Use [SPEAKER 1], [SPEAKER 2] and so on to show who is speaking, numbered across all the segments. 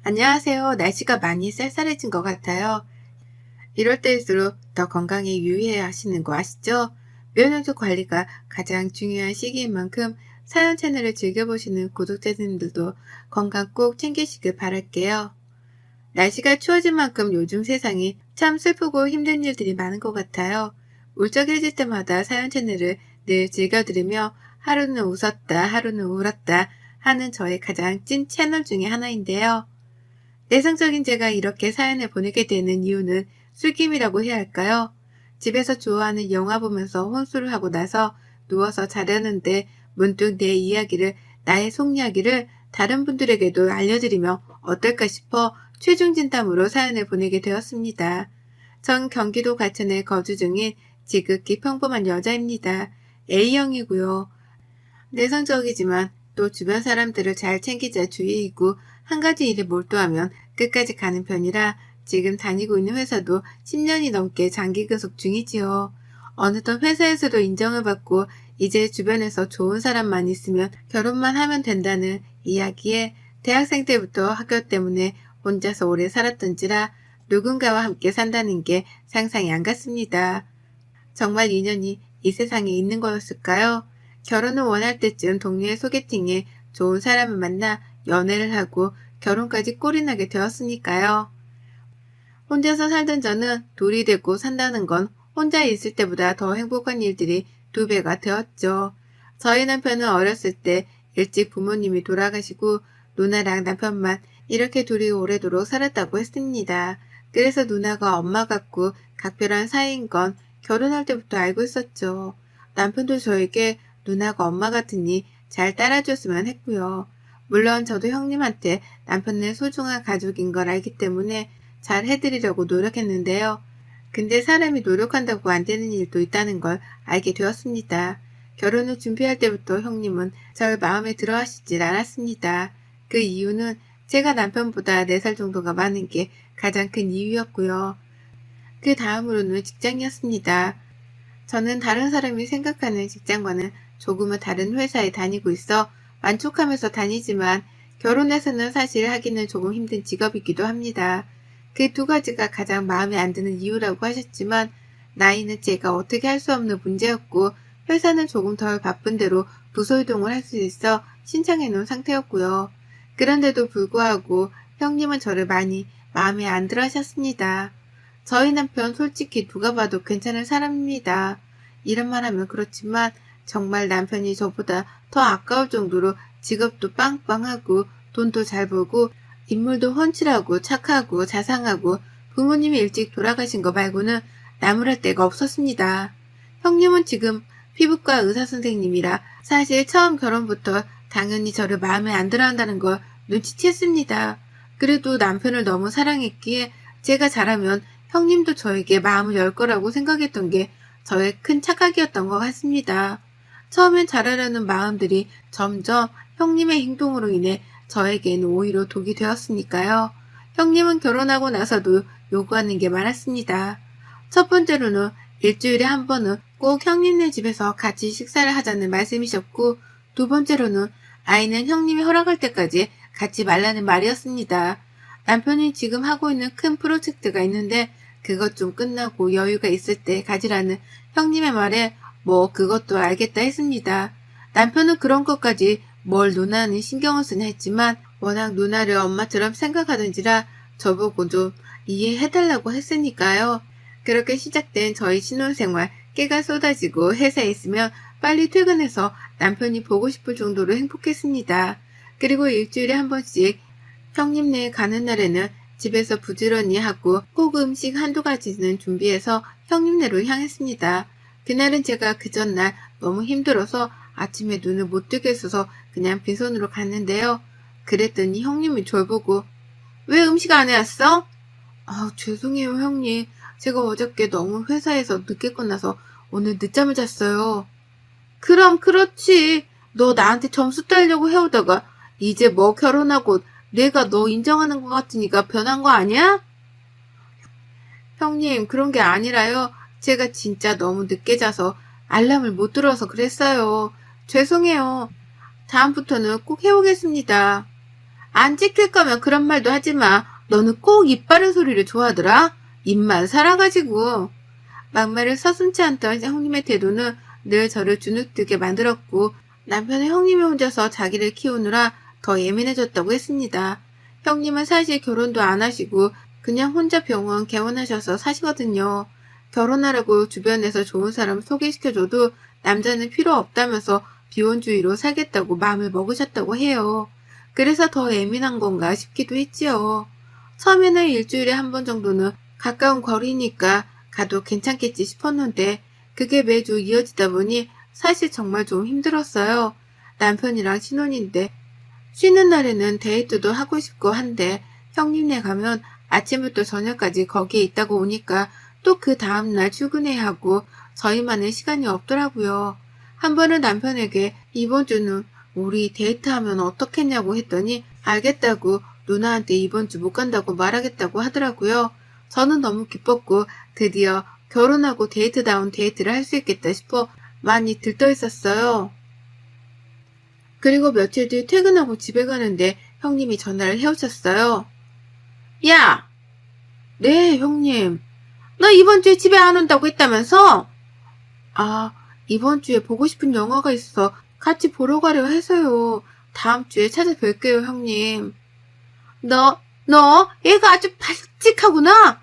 [SPEAKER 1] 안녕하세요. 날씨가 많이 쌀쌀해진 것 같아요. 이럴 때일수록 더 건강에 유의해야 하시는 거 아시죠? 면역력 관리가 가장 중요한 시기인 만큼 사연 채널을 즐겨보시는 구독자님들도 건강 꼭 챙기시길 바랄게요. 날씨가 추워진 만큼 요즘 세상이 참 슬프고 힘든 일들이 많은 것 같아요. 울적해질 때마다 사연 채널을 늘 즐겨들으며 하루는 웃었다, 하루는 울었다 하는 저의 가장 찐 채널 중에 하나인데요. 내성적인 제가 이렇게 사연을 보내게 되는 이유는 술김이라고 해야 할까요? 집에서 좋아하는 영화 보면서 혼술을 하고 나서 누워서 자려는데 문득 내 이야기를, 나의 속 이야기를 다른 분들에게도 알려드리면 어떨까 싶어 최종 진담으로 사연을 보내게 되었습니다. 전 경기도 과천에 거주 중인 지극히 평범한 여자입니다. A형이고요. 내성적이지만 또 주변 사람들을 잘 챙기자 주의이고 한 가지 일에 몰두하면 끝까지 가는 편이라 지금 다니고 있는 회사도 10년이 넘게 장기 근속 중이지요. 어느덧 회사에서도 인정을 받고 이제 주변에서 좋은 사람만 있으면 결혼만 하면 된다는 이야기에 대학생 때부터 학교 때문에 혼자서 오래 살았던지라 누군가와 함께 산다는 게 상상이 안 갔습니다. 정말 인연이 이 세상에 있는 거였을까요? 결혼을 원할 때쯤 동료의 소개팅에 좋은 사람을 만나 연애를 하고 결혼까지 꼴이 나게 되었으니까요. 혼자서 살던 저는 둘이 되고 산다는 건 혼자 있을 때보다 더 행복한 일들이 2배가 되었죠. 저희 남편은 어렸을 때 일찍 부모님이 돌아가시고 누나랑 남편만 이렇게 둘이 오래도록 살았다고 했습니다. 그래서 누나가 엄마 같고 각별한 사이인 건 결혼할 때부터 알고 있었죠. 남편도 저에게 누나가 엄마 같으니 잘 따라줬으면 했고요. 물론 저도 형님한테 남편의 소중한 가족인 걸 알기 때문에 잘 해드리려고 노력했는데요. 근데 사람이 노력한다고 안 되는 일도 있다는 걸 알게 되었습니다. 결혼을 준비할 때부터 형님은 절 마음에 들어 하시질 않았습니다. 그 이유는 제가 남편보다 4살 정도가 많은 게 가장 큰 이유였고요. 그 다음으로는 직장이었습니다. 저는 다른 사람이 생각하는 직장과는 조금은 다른 회사에 다니고 있어 만족하면서 다니지만 결혼해서는 사실 하기는 조금 힘든 직업이기도 합니다. 그 2가지가 가장 마음에 안 드는 이유라고 하셨지만 나이는 제가 어떻게 할 수 없는 문제였고 회사는 조금 덜 바쁜 대로 부서 이동을 할 수 있어 신청해 놓은 상태였고요. 그런데도 불구하고 형님은 저를 많이 마음에 안 들어 하셨습니다. 저희 남편 솔직히 누가 봐도 괜찮은 사람입니다. 이런 말 하면 그렇지만 정말 남편이 저보다 더 아까울 정도로 직업도 빵빵하고 돈도 잘 벌고 인물도 훤칠하고 착하고 자상하고 부모님이 일찍 돌아가신 거 말고는 나무랄 데가 없었습니다. 형님은 지금 피부과 의사선생님이라 사실 처음 결혼부터 당연히 저를 마음에 안 들어 한다는 걸 눈치챘습니다. 그래도 남편을 너무 사랑했기에 제가 잘하면 형님도 저에게 마음을 열 거라고 생각했던 게 저의 큰 착각이었던 것 같습니다. 처음엔 잘하려는 마음들이 점점 형님의 행동으로 인해 저에게는 오히려 독이 되었으니까요. 형님은 결혼하고 나서도 요구하는 게 많았습니다. 첫 번째로는 일주일에 한 번은 꼭 형님네 집에서 같이 식사를 하자는 말씀이셨고, 2번째로는 아이는 형님이 허락할 때까지 갖지 말라는 말이었습니다. 남편이 지금 하고 있는 큰 프로젝트가 있는데 그것 좀 끝나고 여유가 있을 때 가지라는 형님의 말에 뭐 그것도 알겠다 했습니다. 남편은 그런 것까지 뭘 누나는 신경을 쓰냐 했지만 워낙 누나를 엄마처럼 생각하던지라 저보고 좀 이해해달라고 했으니까요. 그렇게 시작된 저희 신혼생활 깨가 쏟아지고 회사에 있으면 빨리 퇴근해서 남편이 보고 싶을 정도로 행복했습니다. 그리고 일주일에 한 번씩 형님네 가는 날에는 집에서 부지런히 하고 꼭 음식 1~2가지는 준비해서 형님네로 향했습니다. 그날은 제가 그 전날 너무 힘들어서 아침에 눈을 못 뜨게 있어서 그냥 빈손으로 갔는데요. 그랬더니 형님이 절 보고 왜 음식 안 해왔어? 죄송해요 형님. 제가 어저께 너무 회사에서 늦게 끝나서 오늘 늦잠을 잤어요. 그럼 그렇지. 너 나한테 점수 따려고 해오다가 이제 뭐 결혼하고 내가 너 인정하는 것 같으니까 변한 거 아니야? 형님, 그런 게 아니라요. 제가 진짜 너무 늦게 자서 알람을 못 들어서 그랬어요. 죄송해요. 다음부터는 꼭 해오겠습니다. 안 지킬 거면 그런 말도 하지 마. 너는 꼭 입 바른 소리를 좋아하더라. 입만 살아가지고. 막말을 서슴지 않던 형님의 태도는 늘 저를 주눅들게 만들었고 남편은 형님이 혼자서 자기를 키우느라 더 예민해졌다고 했습니다. 형님은 사실 결혼도 안 하시고 그냥 혼자 병원 개원하셔서 사시거든요. 결혼하라고 주변에서 좋은 사람 소개시켜줘도 남자는 필요 없다면서 비혼주의로 살겠다고 마음을 먹으셨다고 해요. 그래서 더 예민한 건가 싶기도 했지요. 처음에는 일주일에 한 번 정도는 가까운 거리니까 가도 괜찮겠지 싶었는데 그게 매주 이어지다 보니 사실 정말 좀 힘들었어요. 남편이랑 신혼인데 쉬는 날에는 데이트도 하고 싶고 한데 형님네 가면 아침부터 저녁까지 거기에 있다고 오니까 또 그 다음날 출근해야 하고 저희만의 시간이 없더라고요. 한 번은 남편에게 이번 주는 우리 데이트하면 어떻겠냐고 했더니 알겠다고 누나한테 이번 주 못 간다고 말하겠다고 하더라고요. 저는 너무 기뻤고 드디어 결혼하고 데이트다운 데이트를 할 수 있겠다 싶어 많이 들떠 있었어요. 그리고 며칠 뒤 퇴근하고 집에 가는데 형님이 전화를 해오셨어요. 야! 네, 형님. 너 이번 주에 집에 안 온다고 했다면서? 아, 이번 주에 보고 싶은 영화가 있어 같이 보러 가려 해서요. 다음 주에 찾아뵐게요, 형님. 너, 얘가 아주 발칙하구나.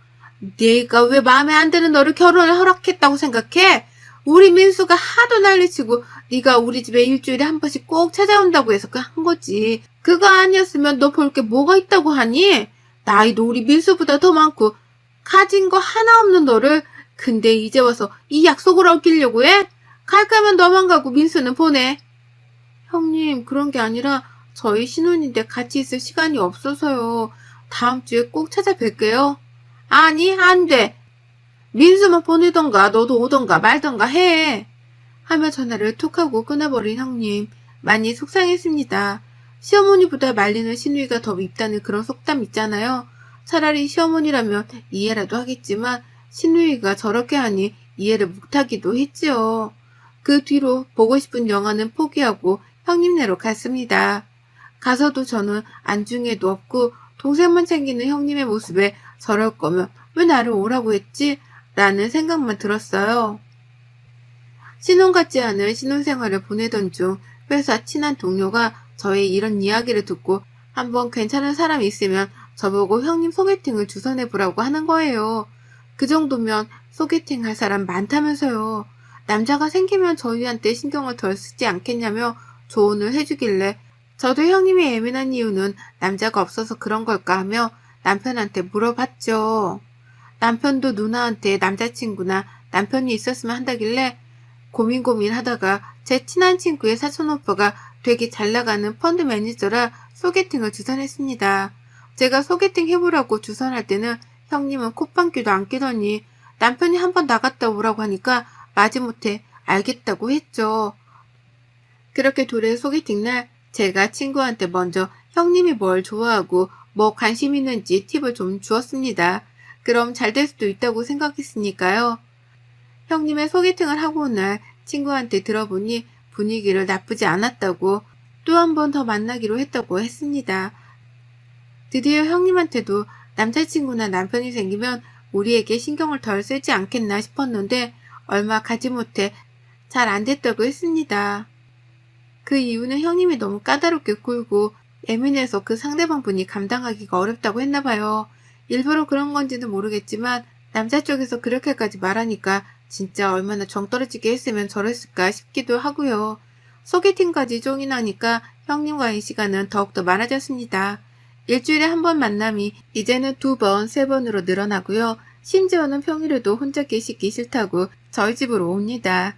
[SPEAKER 1] 내가 왜 마음에 안 드는 너를 결혼을 허락했다고 생각해? 우리 민수가 하도 난리치고 네가 우리 집에 일주일에 한 번씩 꼭 찾아온다고 해서 한 거지. 그거 아니었으면 너 볼 게 뭐가 있다고 하니? 나이도 우리 민수보다 더 많고 가진 거 하나 없는 너를 근데 이제 와서 이 약속을 어기려고 해? 갈 거면 너만 가고 민수는 보내. 형님, 그런 게 아니라 저희 신혼인데 같이 있을 시간이 없어서요. 다음 주에 꼭 찾아뵐게요. 아니, 안 돼. 민수만 보내던가 너도 오던가 말던가 해. 하며 전화를 툭 하고 끊어버린 형님. 많이 속상했습니다. 시어머니보다 말리는 시누이가 더 밉다는 그런 속담 있잖아요. 차라리 시어머니라면 이해라도 하겠지만 시누이가 저렇게 하니 이해를 못하기도 했지요. 그 뒤로 보고 싶은 영화는 포기하고 형님네로 갔습니다. 가서도 저는 안중에도 없고 동생만 챙기는 형님의 모습에 저럴 거면 왜 나를 오라고 했지? 라는 생각만 들었어요. 신혼 같지 않은 신혼생활을 보내던 중 회사 친한 동료가 저의 이런 이야기를 듣고 한번 괜찮은 사람이 있으면 저보고 형님 소개팅을 주선해보라고 하는 거예요. 그 정도면 소개팅 할 사람 많다면서요. 남자가 생기면 저희한테 신경을 덜 쓰지 않겠냐며 조언을 해주길래 저도 형님이 예민한 이유는 남자가 없어서 그런 걸까 하며 남편한테 물어봤죠. 남편도 누나한테 남자친구나 남편이 있었으면 한다길래 고민하다가 제 친한 친구의 사촌오빠가 되게 잘나가는 펀드 매니저라 소개팅을 주선했습니다. 제가 소개팅 해보라고 주선할 때는 형님은 콧방귀도 안 끼더니 남편이 한번 나갔다 오라고 하니까 마지못해 알겠다고 했죠. 그렇게 둘의 소개팅 날 제가 친구한테 먼저 형님이 뭘 좋아하고 뭐 관심 있는지 팁을 좀 주었습니다. 그럼 잘 될 수도 있다고 생각했으니까요. 형님의 소개팅을 하고 온 날 친구한테 들어보니 분위기를 나쁘지 않았다고 또 한 번 더 만나기로 했다고 했습니다. 드디어 형님한테도 남자친구나 남편이 생기면 우리에게 신경을 덜 쓰지 않겠나 싶었는데 얼마 가지 못해 잘 안 됐다고 했습니다. 그 이유는 형님이 너무 까다롭게 굴고 예민해서 그 상대방 분이 감당하기가 어렵다고 했나 봐요. 일부러 그런 건지는 모르겠지만 남자 쪽에서 그렇게까지 말하니까 진짜 얼마나 정 떨어지게 했으면 저랬을까 싶기도 하고요. 소개팅까지 쫑이 나니까 형님과의 시간은 더욱더 많아졌습니다. 일주일에 한 번 만남이 이제는 2번, 3번으로 늘어나고요. 심지어는 평일에도 혼자 계시기 싫다고 저희 집으로 옵니다.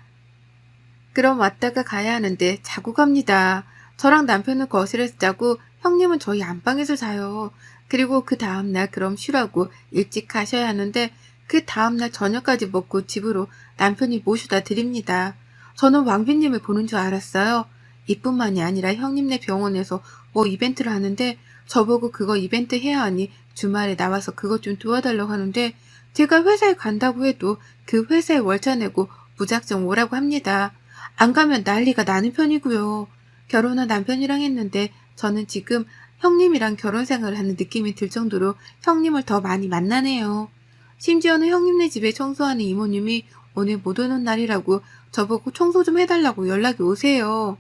[SPEAKER 1] 그럼 왔다가 가야 하는데 자고 갑니다. 저랑 남편은 거실에서 자고 형님은 저희 안방에서 자요. 그리고 그 다음날 그럼 쉬라고 일찍 가셔야 하는데 그 다음날 저녁까지 먹고 집으로 남편이 모셔다 드립니다. 저는 왕비님을 보는 줄 알았어요. 이뿐만이 아니라 형님네 병원에서 뭐 이벤트를 하는데 저보고 그거 이벤트 해야 하니 주말에 나와서 그것 좀 도와달라고 하는데 제가 회사에 간다고 해도 그 회사에 월차 내고 무작정 오라고 합니다. 안 가면 난리가 나는 편이고요. 결혼한 남편이랑 했는데 저는 지금 형님이랑 결혼 생활을 하는 느낌이 들 정도로 형님을 더 많이 만나네요. 심지어는 형님네 집에 청소하는 이모님이 오늘 못 오는 날이라고 저보고 청소 좀 해달라고 연락이 오세요.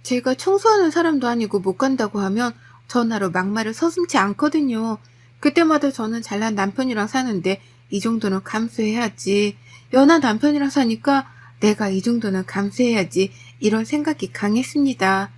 [SPEAKER 1] 제가 청소하는 사람도 아니고 못 간다고 하면 전화로 막말을 서슴지 않거든요. 그때마다 저는 잘난 남편이랑 사는데 이 정도는 감수해야지. 연한 남편이랑 사니까 내가 이 정도는 감수해야지. 이런 생각이 강했습니다.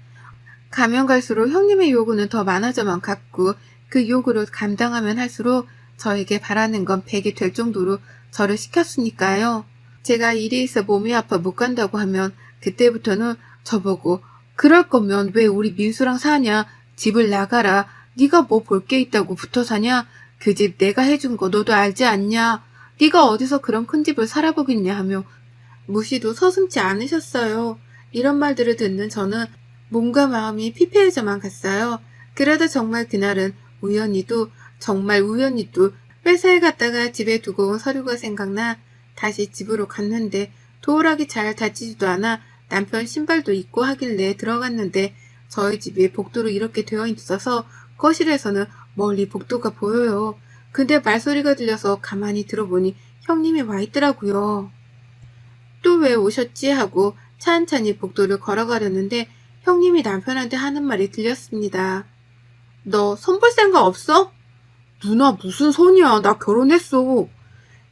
[SPEAKER 1] 가면 갈수록 형님의 요구는 더 많아져만 갔고 그 요구를 감당하면 할수록 저에게 바라는 건 100이 될 정도로 저를 시켰으니까요. 제가 일이 있어 몸이 아파 못 간다고 하면 그때부터는 저보고 그럴 거면 왜 우리 민수랑 사냐? 집을 나가라. 네가 뭐 볼 게 있다고 붙어 사냐? 그 집 내가 해준 거 너도 알지 않냐? 네가 어디서 그런 큰 집을 살아보겠냐 하며 무시도 서슴지 않으셨어요. 이런 말들을 듣는 저는 몸과 마음이 피폐해져만 갔어요. 그러다 정말 그날은 정말 우연히도 회사에 갔다가 집에 두고 온 서류가 생각나 다시 집으로 갔는데 도어락이 잘 닫히지도 않아 남편 신발도 입고 하길래 들어갔는데 저희 집이 복도로 이렇게 되어 있어서 거실에서는 멀리 복도가 보여요. 근데 말소리가 들려서 가만히 들어보니 형님이 와 있더라고요. 또 왜 오셨지 하고 찬찬히 복도를 걸어가려는데 형님이 남편한테 하는 말이 들렸습니다. 너 손 볼 생각 없어? 누나 무슨 손이야. 나 결혼했어.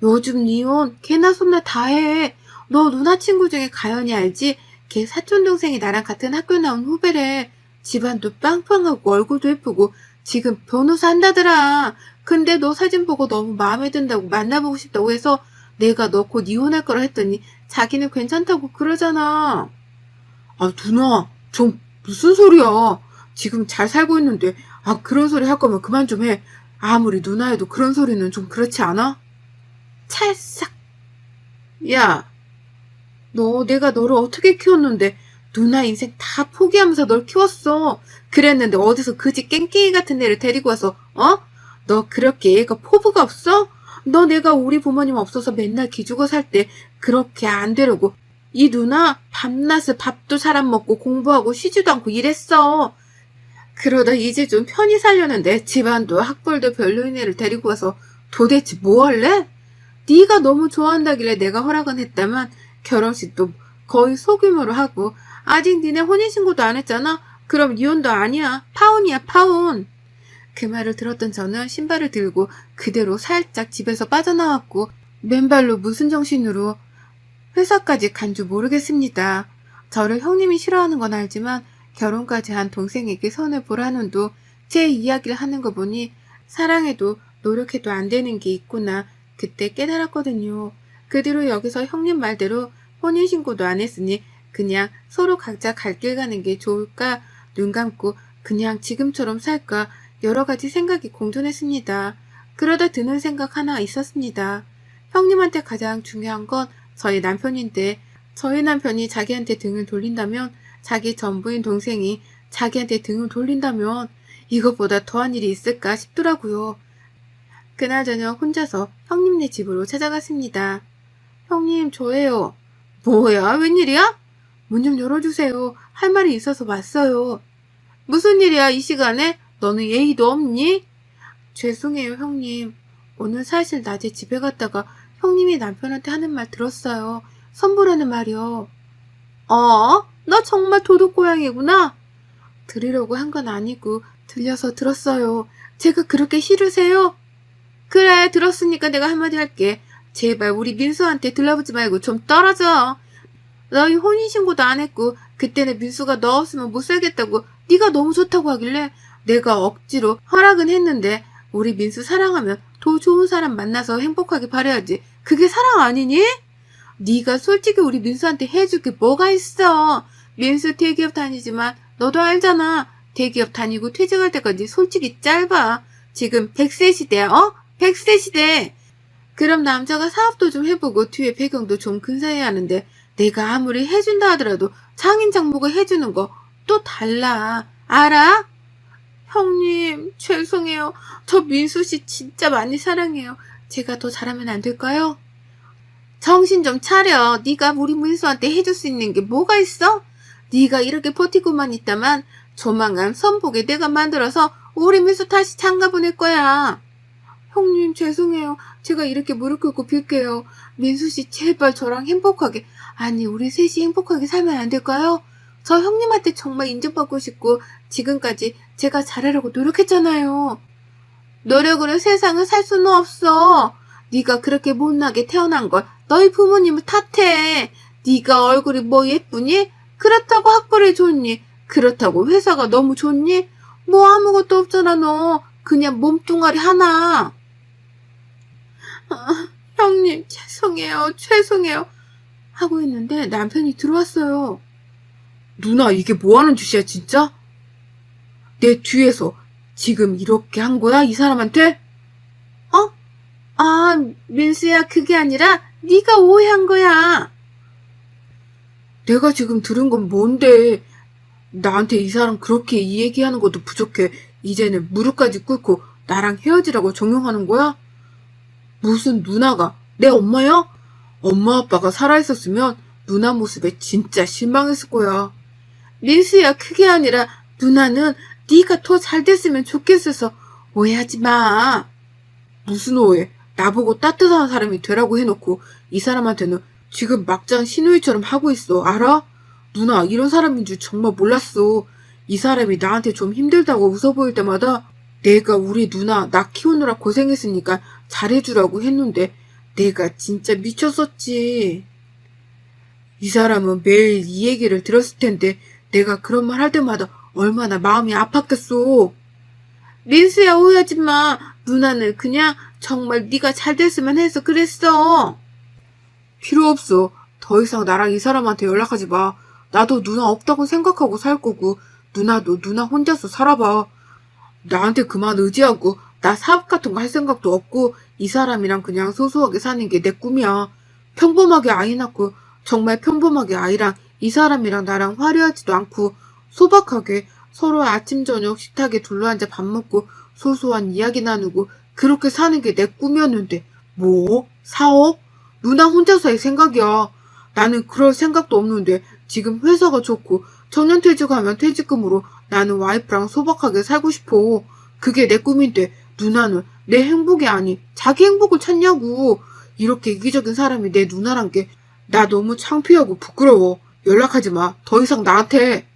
[SPEAKER 1] 요즘 니혼 걔나 손나 다 해. 너 누나 친구 중에 가연이 알지? 걔 사촌동생이 나랑 같은 학교 나온 후배래. 집안도 빵빵하고 얼굴도 예쁘고 지금 변호사 한다더라. 근데 너 사진 보고 너무 마음에 든다고 만나보고 싶다고 해서 내가 너 곧 이혼할 거라 했더니 자기는 괜찮다고 그러잖아. 아 누나 좀 무슨 소리야. 지금 잘 살고 있는데 그런 소리 할 거면 그만 좀 해. 아무리 누나해도 그런 소리는 좀 그렇지 않아? 찰싹. 야, 내가 너를 어떻게 키웠는데 누나 인생 다 포기하면서 널 키웠어. 그랬는데 어디서 그 집 깽깽이 같은 애를 데리고 와서 너 그렇게 애가 포부가 없어? 너 내가 우리 부모님 없어서 맨날 기죽어 살 때 그렇게 안 되려고 이 누나 밤낮에 밥도 사람 먹고 공부하고 쉬지도 않고 이랬어. 그러다 이제 좀 편히 살려는데 집안도 학벌도 별로인 애를 데리고 와서 도대체 뭐 할래? 네가 너무 좋아한다길래 내가 허락은 했다만 결혼식도 거의 소규모로 하고 아직 니네 혼인신고도 안 했잖아? 그럼 이혼도 아니야. 파혼이야 파혼. 그 말을 들었던 저는 신발을 들고 그대로 살짝 집에서 빠져나왔고 맨발로 무슨 정신으로 회사까지 간 줄 모르겠습니다. 저를 형님이 싫어하는 건 알지만 결혼까지 한 동생에게 손을 보라는도 제 이야기를 하는 거 보니 사랑해도 노력해도 안 되는 게 있구나 그때 깨달았거든요. 그 뒤로 여기서 형님 말대로 혼인신고도 안 했으니 그냥 서로 각자 갈 길 가는 게 좋을까 눈 감고 그냥 지금처럼 살까 여러 가지 생각이 공존했습니다. 그러다 드는 생각 하나 있었습니다. 형님한테 가장 중요한 건 저희 남편인데 저희 남편이 자기한테 등을 돌린다면 자기 전부인 동생이 자기한테 등을 돌린다면 이것보다 더한 일이 있을까 싶더라고요. 그날 저녁 혼자서 형님네 집으로 찾아갔습니다. 형님 저예요. 뭐야 웬일이야? 문 좀 열어주세요. 할 말이 있어서 왔어요. 무슨 일이야 이 시간에? 너는 예의도 없니? 죄송해요 형님. 오늘 사실 낮에 집에 갔다가 형님이 남편한테 하는 말 들었어요. 선보라는 말이요. 너 정말 도둑고양이구나. 들으려고 한 건 아니고 들려서 들었어요. 제가 그렇게 싫으세요? 그래 들었으니까 내가 한마디 할게. 제발 우리 민수한테 들러붙지 말고 좀 떨어져. 너희 혼인신고도 안 했고 그때는 민수가 너 없으면 못 살겠다고 네가 너무 좋다고 하길래 내가 억지로 허락은 했는데 우리 민수 사랑하면 더 좋은 사람 만나서 행복하게 바라야지. 그게 사랑 아니니? 네가 솔직히 우리 민수한테 해줄 게 뭐가 있어. 민수 대기업 다니지만 너도 알잖아. 대기업 다니고 퇴직할 때까지 솔직히 짧아. 지금 100세 시대야 100세 시대. 그럼 남자가 사업도 좀 해보고 뒤에 배경도 좀 근사해야 하는데 내가 아무리 해준다 하더라도 장인 장모가 해주는 거 또 달라. 알아? 형님 죄송해요. 저 민수씨 진짜 많이 사랑해요. 제가 더 잘하면 안 될까요? 정신 좀 차려. 네가 우리 민수한테 해줄 수 있는 게 뭐가 있어? 네가 이렇게 버티고만 있다만 조만간 선보게 내가 만들어서 우리 민수 다시 장가 보낼 거야. 형님 죄송해요. 제가 이렇게 무릎 꿇고 빌게요. 민수 씨 제발 저랑 행복하게, 아니 우리 셋이 행복하게 살면 안 될까요? 저 형님한테 정말 인정받고 싶고 지금까지 제가 잘하려고 노력했잖아요. 노력으로 세상을 살 수는 없어. 네가 그렇게 못나게 태어난 걸 너희 부모님을 탓해. 네가 얼굴이 뭐 예쁘니? 그렇다고 학벌이 좋니? 그렇다고 회사가 너무 좋니? 뭐 아무것도 없잖아 너. 그냥 몸뚱아리 하나. 형님 죄송해요 하고 있는데 남편이 들어왔어요. 누나 이게 뭐하는 짓이야 진짜? 내 뒤에서 지금 이렇게 한 거야 이 사람한테? 어? 아 민수야 그게 아니라 네가 오해한 거야. 내가 지금 들은 건 뭔데? 나한테 이 사람 그렇게 이 얘기하는 것도 부족해 이제는 무릎까지 꿇고 나랑 헤어지라고 종용하는 거야? 무슨 누나가 내 엄마야? 엄마 아빠가 살아있었으면 누나 모습에 진짜 실망했을 거야. 민수야 그게 아니라 누나는 네가 더 잘 됐으면 좋겠어서 오해하지 마. 무슨 오해? 나보고 따뜻한 사람이 되라고 해놓고 이 사람한테는 지금 막장 시누이처럼 하고 있어. 알아? 누나 이런 사람인 줄 정말 몰랐어. 이 사람이 나한테 좀 힘들다고 웃어 보일 때마다 내가 우리 누나 나 키우느라 고생했으니까 잘해주라고 했는데 내가 진짜 미쳤었지. 이 사람은 매일 이 얘기를 들었을 텐데 내가 그런 말 할 때마다 얼마나 마음이 아팠겠어. 민수야 오해하지 마. 누나는 그냥 정말 네가 잘 됐으면 해서 그랬어. 필요 없어. 더 이상 나랑 이 사람한테 연락하지 마. 나도 누나 없다고 생각하고 살 거고 누나도 누나 혼자서 살아봐. 나한테 그만 의지하고 나 사업 같은 거 할 생각도 없고 이 사람이랑 그냥 소소하게 사는 게 내 꿈이야. 평범하게 아이 낳고 정말 평범하게 아이랑 이 사람이랑 나랑 화려하지도 않고 소박하게 서로 아침 저녁 식탁에 둘러앉아 밥 먹고 소소한 이야기 나누고 그렇게 사는 게 내 꿈이었는데 뭐? 사업? 누나 혼자서 할 생각이야. 나는 그럴 생각도 없는데 지금 회사가 좋고 정년퇴직하면 퇴직금으로 나는 와이프랑 소박하게 살고 싶어. 그게 내 꿈인데 누나는 내 행복이 아니 자기 행복을 찾냐고. 이렇게 이기적인 사람이 내 누나란 게 나 너무 창피하고 부끄러워. 연락하지 마. 더 이상 나한테.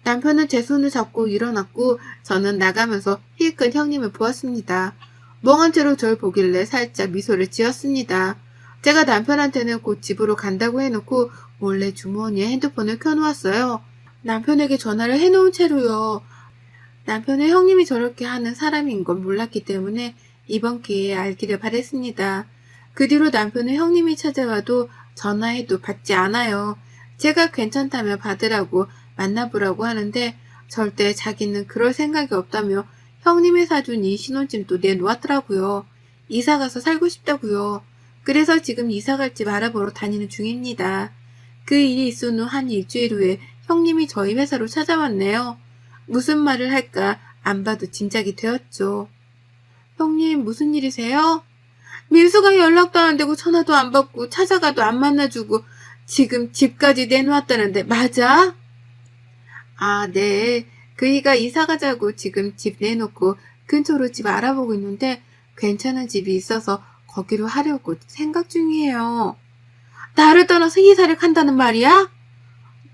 [SPEAKER 1] 남편은 제 손을 잡고 일어났고 저는 나가면서 힐끗 형님을 보았습니다. 멍한 채로 절 보길래 살짝 미소를 지었습니다. 제가 남편한테는 곧 집으로 간다고 해놓고 몰래 주머니에 핸드폰을 켜놓았어요. 남편에게 전화를 해놓은 채로요. 남편은 형님이 저렇게 하는 사람인 건 몰랐기 때문에 이번 기회에 알기를 바랬습니다. 그 뒤로 남편은 형님이 찾아와도 전화해도 받지 않아요. 제가 괜찮다며 받으라고 만나보라고 하는데 절대 자기는 그럴 생각이 없다며 형님이 사준 이 신혼집도 내놓았더라고요. 이사가서 살고 싶다고요. 그래서 지금 이사갈 집 알아보러 다니는 중입니다. 그 일이 있은 후 한 일주일 후에 형님이 저희 회사로 찾아왔네요. 무슨 말을 할까 안 봐도 짐작이 되었죠. 형님 무슨 일이세요? 민수가 연락도 안 되고 전화도 안 받고 찾아가도 안 만나주고 지금 집까지 내놓았다는데 맞아? 아, 네. 그이가 이사 가자고 지금 집 내놓고 근처로 집 알아보고 있는데 괜찮은 집이 있어서 거기로 하려고 생각 중이에요. 나를 떠나서 이사를 간다는 말이야?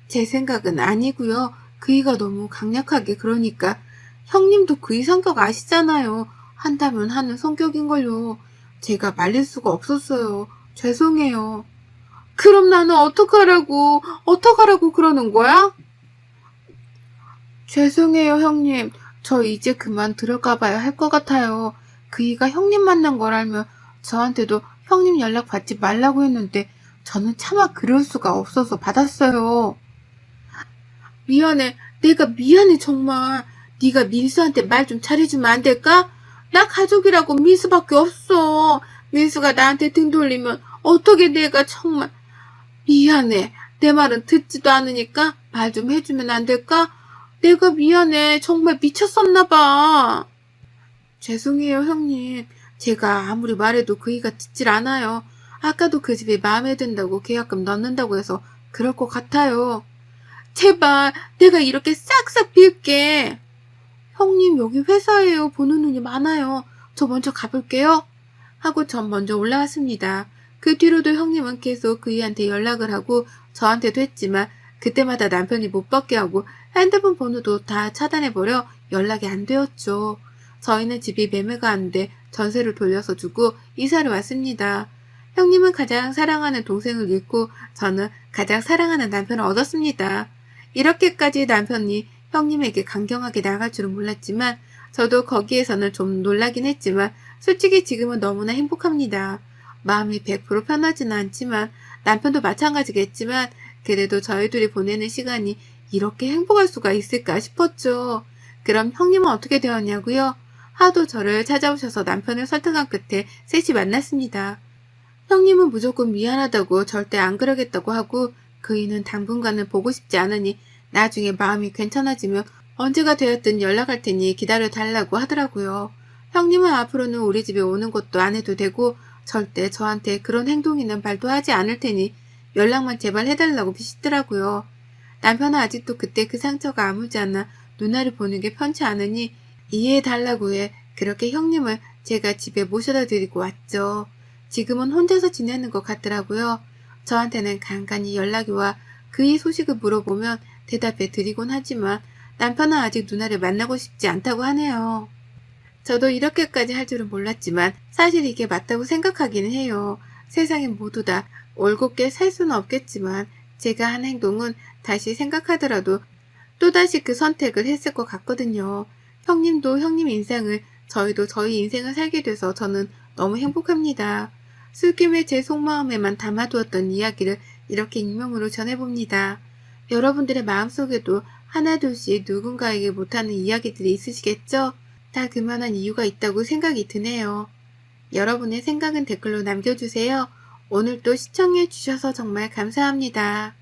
[SPEAKER 1] 제 생각은 아니고요. 그이가 너무 강력하게 그러니까 형님도 그이 성격 아시잖아요. 한다면 하는 성격인걸요. 제가 말릴 수가 없었어요. 죄송해요. 그럼 나는 어떡하라고 그러는 거야? 죄송해요, 형님. 저 이제 그만 들어가 봐야 할 것 같아요. 그이가 형님 만난 걸 알면 저한테도 형님 연락 받지 말라고 했는데 저는 차마 그럴 수가 없어서 받았어요. 미안해. 내가 미안해 정말. 네가 민수한테 말 좀 잘해주면 안 될까? 나 가족이라고 민수밖에 없어. 민수가 나한테 등 돌리면 어떻게 내가 정말 미안해. 내 말은 듣지도 않으니까 말 좀 해주면 안 될까? 내가 미안해. 정말 미쳤었나 봐. 죄송해요 형님. 제가 아무리 말해도 그이가 듣질 않아요. 아까도 그 집이 마음에 든다고 계약금 넣는다고 해서 그럴 것 같아요. 제발 내가 이렇게 싹싹 빌게. 형님 여기 회사예요. 보는 눈이 많아요. 저 먼저 가볼게요. 하고 전 먼저 올라왔습니다. 그 뒤로도 형님은 계속 그이한테 연락을 하고 저한테도 했지만 그때마다 남편이 못 받게 하고 핸드폰 번호도 다 차단해버려 연락이 안 되었죠. 저희는 집이 매매가 안 돼 전세를 돌려서 주고 이사를 왔습니다. 형님은 가장 사랑하는 동생을 잃고 저는 가장 사랑하는 남편을 얻었습니다. 이렇게까지 남편이 형님에게 강경하게 나갈 줄은 몰랐지만 저도 거기에서는 좀 놀라긴 했지만 솔직히 지금은 너무나 행복합니다. 마음이 100% 편하지는 않지만 남편도 마찬가지겠지만 그래도 저희 둘이 보내는 시간이 이렇게 행복할 수가 있을까 싶었죠. 그럼 형님은 어떻게 되었냐고요? 하도 저를 찾아오셔서 남편을 설득한 끝에 셋이 만났습니다. 형님은 무조건 미안하다고 절대 안 그러겠다고 하고 그이는 당분간은 보고 싶지 않으니 나중에 마음이 괜찮아지면 언제가 되었든 연락할 테니 기다려달라고 하더라고요. 형님은 앞으로는 우리 집에 오는 것도 안 해도 되고 절대 저한테 그런 행동이나 말도 하지 않을 테니 연락만 제발 해달라고 비시더라고요. 남편은 아직도 그때 그 상처가 아물지 않아 누나를 보는 게 편치 않으니 이해해달라고 해 그렇게 형님을 제가 집에 모셔다 드리고 왔죠. 지금은 혼자서 지내는 것 같더라고요. 저한테는 간간히 연락이 와 그의 소식을 물어보면 대답해 드리곤 하지만 남편은 아직 누나를 만나고 싶지 않다고 하네요. 저도 이렇게까지 할 줄은 몰랐지만 사실 이게 맞다고 생각하기는 해요. 세상에 모두 다 올곧게 살 수는 없겠지만 제가 한 행동은 다시 생각하더라도 또다시 그 선택을 했을 것 같거든요. 형님도 형님 인생을 저희도 저희 인생을 살게 돼서 저는 너무 행복합니다. 술김에 제 속마음에만 담아두었던 이야기를 이렇게 익명으로 전해봅니다. 여러분들의 마음속에도 하나둘씩 누군가에게 못하는 이야기들이 있으시겠죠? 다 그만한 이유가 있다고 생각이 드네요. 여러분의 생각은 댓글로 남겨주세요. 오늘도 시청해주셔서 정말 감사합니다.